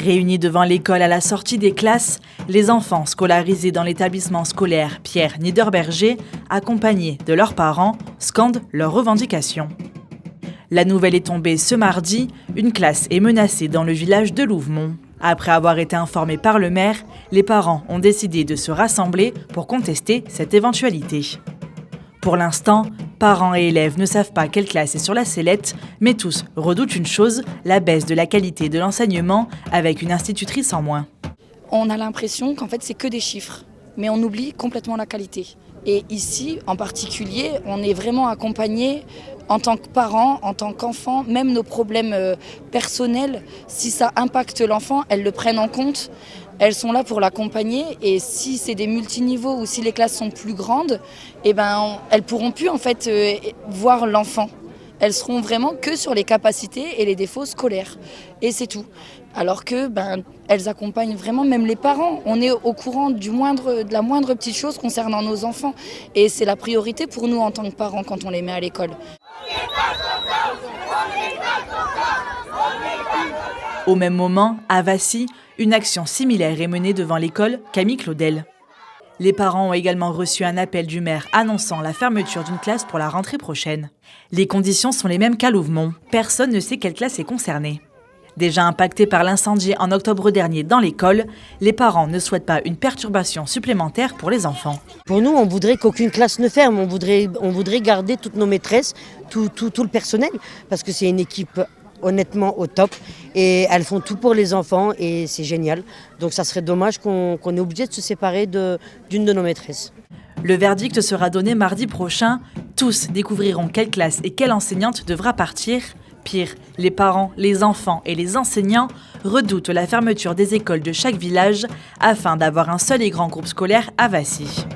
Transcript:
Réunis devant l'école à la sortie des classes, les enfants scolarisés dans l'établissement scolaire Pierre Niederberger, accompagnés de leurs parents, scandent leurs revendications. La nouvelle est tombée ce mardi, une classe est menacée dans le village de Louvemont. Après avoir été informés par le maire, les parents ont décidé de se rassembler pour contester cette éventualité. Pour l'instant, parents et élèves ne savent pas quelle classe est sur la sellette, mais tous redoutent une chose, la baisse de la qualité de l'enseignement avec une institutrice en moins. On a l'impression qu'en fait c'est que des chiffres, mais on oublie complètement la qualité. Et ici, en particulier, on est vraiment accompagné en tant que parents, en tant qu'enfants, même nos problèmes personnels, si ça impacte l'enfant, elles le prennent en compte. Elles sont là pour l'accompagner et si c'est des multiniveaux ou si les classes sont plus grandes, elles pourront plus en fait voir l'enfant. Elles seront vraiment que sur les capacités et les défauts scolaires. Et c'est tout. Alors que elles accompagnent vraiment même les parents. On est au courant de la moindre petite chose concernant nos enfants. Et c'est la priorité pour nous en tant que parents quand on les met à l'école. Au même moment, à Vassy, une action similaire est menée devant l'école Camille Claudel. Les parents ont également reçu un appel du maire annonçant la fermeture d'une classe pour la rentrée prochaine. Les conditions sont les mêmes qu'à Louvemont. Personne ne sait quelle classe est concernée. Déjà impactés par l'incendie en octobre dernier dans l'école, les parents ne souhaitent pas une perturbation supplémentaire pour les enfants. Pour nous, on voudrait qu'aucune classe ne ferme. On voudrait garder toutes nos maîtresses, tout le personnel, parce que c'est une équipe honnêtement au top et elles font tout pour les enfants et c'est génial. Donc ça serait dommage qu'on est obligé de se séparer d'une de nos maîtresses. Le verdict sera donné mardi prochain. Tous découvriront quelle classe et quelle enseignante devra partir. Pire, les parents, les enfants et les enseignants redoutent la fermeture des écoles de chaque village afin d'avoir un seul et grand groupe scolaire à Vassy.